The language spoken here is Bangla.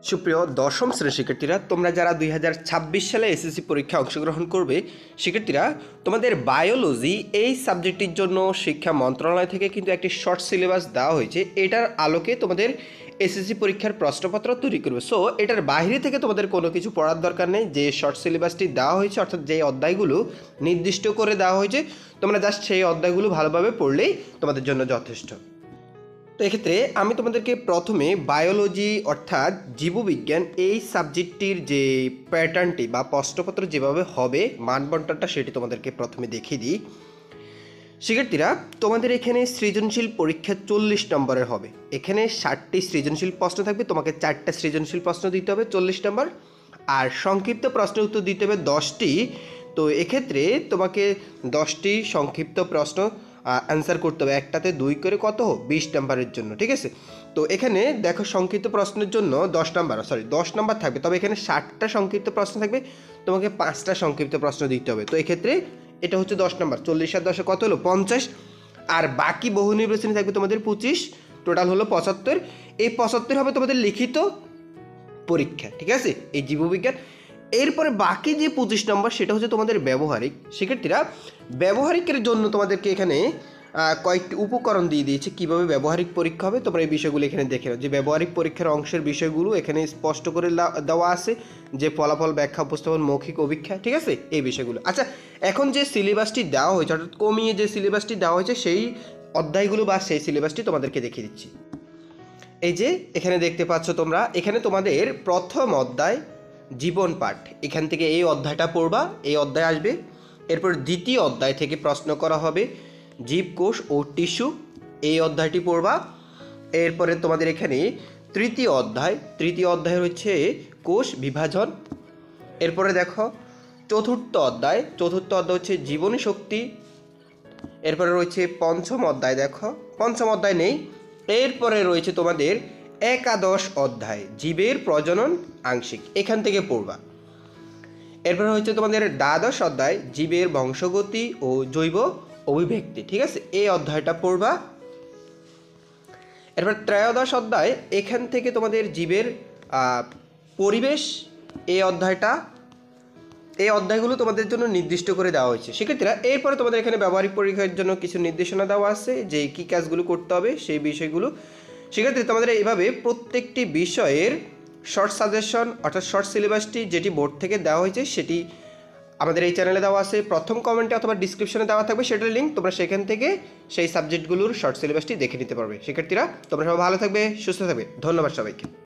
সুপ্রিয় দশম শ্রেণীর শিক্ষার্থীরা, তোমরা যারা 2026 সালে এসএসসি পরীক্ষায় অংশগ্রহণ করবে শিক্ষার্থীরা, তোমাদের বায়োলজি এই সাবজেক্টটির জন্য শিক্ষা মন্ত্রণালয় থেকে কিন্তু একটি শর্ট সিলেবাস দেওয়া হয়েছে। এটার আলোকে তোমাদের এসএসসি পরীক্ষার প্রশ্নপত্র তৈরি করবে। সো এটার বাইরে থেকে তোমাদের কোনো কিছু পড়ার দরকার নেই। যে শর্ট সিলেবাসটি দেওয়া হয়েছে, অর্থাৎ যে অধ্যায়গুলো নির্দিষ্ট করে দেওয়া হয়েছে, তোমরা জাস্ট সেই অধ্যায়গুলো ভালোভাবে পড়লেই তোমাদের জন্য যথেষ্ট। তো এক্ষেত্রে আমি তোমাদেরকে প্রথমে বায়োলজি অর্থাৎ জীববিজ্ঞান এই সাবজেক্টটির যে প্যাটার্নটি বা প্রশ্নপত্র যেভাবে হবে মানবন্টনটা সেটি তোমাদেরকে প্রথমে দেখিয়ে দিই। শিক্ষার্থীরা, তোমাদের এখানে সৃজনশীল পরীক্ষা 40 নম্বরের হবে। এখানে 60টি সৃজনশীল প্রশ্ন থাকবে, তোমাকে 4টা সৃজনশীল প্রশ্ন দিতে হবে 40 নম্বর, আর সংক্ষিপ্ত প্রশ্ন উত্তর দিতে হবে 10টি। তো এক্ষেত্রে তোমাকে 10টি সংক্ষিপ্ত প্রশ্ন অ্যান্সার করতে হবে, একটাতে 2 করে কত 20 নাম্বারের জন্য, ঠিক আছে। তো এখানে দেখো সংক্ষিপ্ত প্রশ্নের জন্য 10 নাম্বার থাকবে, তবে এখানে 60টা সংক্ষিপ্ত প্রশ্ন থাকবে, তোমাকে 5টা সংক্ষিপ্ত প্রশ্ন দিতে হবে। তো এক্ষেত্রে এটা হচ্ছে 10 নাম্বার, 40 আর 10 কত হলো 50, আর বাকি বহু নির্বাচনী থাকবে তোমাদের 25, টোটাল হলো 75। এই 75 হবে তোমাদের লিখিত পরীক্ষা, ঠিক আছে, এই জীববিজ্ঞান। এরপরে বাকি যে 25 নম্বর সেটা হচ্ছে তোমাদের ব্যবহারিক। শিক্ষার্থীরা, ব্যবহারিকের জন্য তোমাদেরকে এখানে কয়েকটি উপকরণ দিয়ে দিয়েছে কীভাবে ব্যবহারিক পরীক্ষা হবে। তোমরা এই বিষয়গুলো এখানে দেখে নাও, যে ব্যবহারিক পরীক্ষার অংশের বিষয়গুলো এখানে স্পষ্ট করে দেওয়া আছে, যে ফলাফল, ব্যাখ্যা, উপস্থাপন, মৌখিক অভিক্ষা, ঠিক আছে, এই বিষয়গুলো। আচ্ছা, এখন যে সিলেবাসটি দেওয়া হয়েছে, অর্থাৎ কমিয়ে যে সিলেবাসটি দেওয়া হয়েছে সেই অধ্যায়গুলো বা সেই সিলেবাসটি তোমাদেরকে দেখিয়ে দিচ্ছি। এই যে এখানে দেখতে পাচ্ছ তোমরা, এখানে তোমাদের প্রথম অধ্যায় জীবন পাঠ, এখান থেকে এই অধ্যায়টা পড়বা, এই অধ্যায় আসবে। এরপর দ্বিতীয় অধ্যায় থেকে প্রশ্ন করা হবে জীবকোষ ও টিস্যু, এই অধ্যায়টি পড়বা। এরপরে তোমাদের এখানে তৃতীয় অধ্যায় হচ্ছে কোষ বিভাজন। এরপরে দেখো চতুর্থ অধ্যায় হচ্ছে জীবনী শক্তি। এরপরে রয়েছে পঞ্চম অধ্যায় নেই। এরপরে রয়েছে তোমাদের একাদশ অধ্যায় জীবের প্রজনন আংশিক, এখান থেকে পড়বা। এরপরে হচ্ছে তোমাদের দ্বাদশ অধ্যায় জীবের বংশগতি ও জৈব অভিব্যক্তি, ঠিক আছে, এই অধ্যায়টা পড়বা। এরপর ত্রয়োদশ অধ্যায়, এখান থেকে তোমাদের জীবের পরিবেশ, এই অধ্যায়গুলো তোমাদের জন্য নির্দিষ্ট করে দেওয়া হয়েছে। সেক্ষেত্রে এরপরে তোমাদের এখানে ব্যবহারিক পরীক্ষার জন্য কিছু নির্দেশনা দেওয়া আছে, যে কী কাজগুলো করতে হবে সেই বিষয়গুলো। সেক্ষেত্রে তোমাদের এইভাবে প্রত্যেকটি বিষয়ের শর্ট সাজেশন অর্থাৎ শর্ট সিলেবাসটি যেটি বোর্ড থেকে দেওয়া হয়েছে সেটি আমাদের এই চ্যানেলে দেওয়া আছে, প্রথম কমেন্টে অথবা ডিসক্রিপশনে দেওয়া থাকবে সেটার লিঙ্ক, তোমরা সেখান থেকে সেই সাবজেক্টগুলোর শর্ট সিলেবাসটি দেখে নিতে পারবে। শিক্ষার্থীরা, তোমরা সবাই ভালো থাকবে, সুস্থ থাকবে, ধন্যবাদ সবাইকে।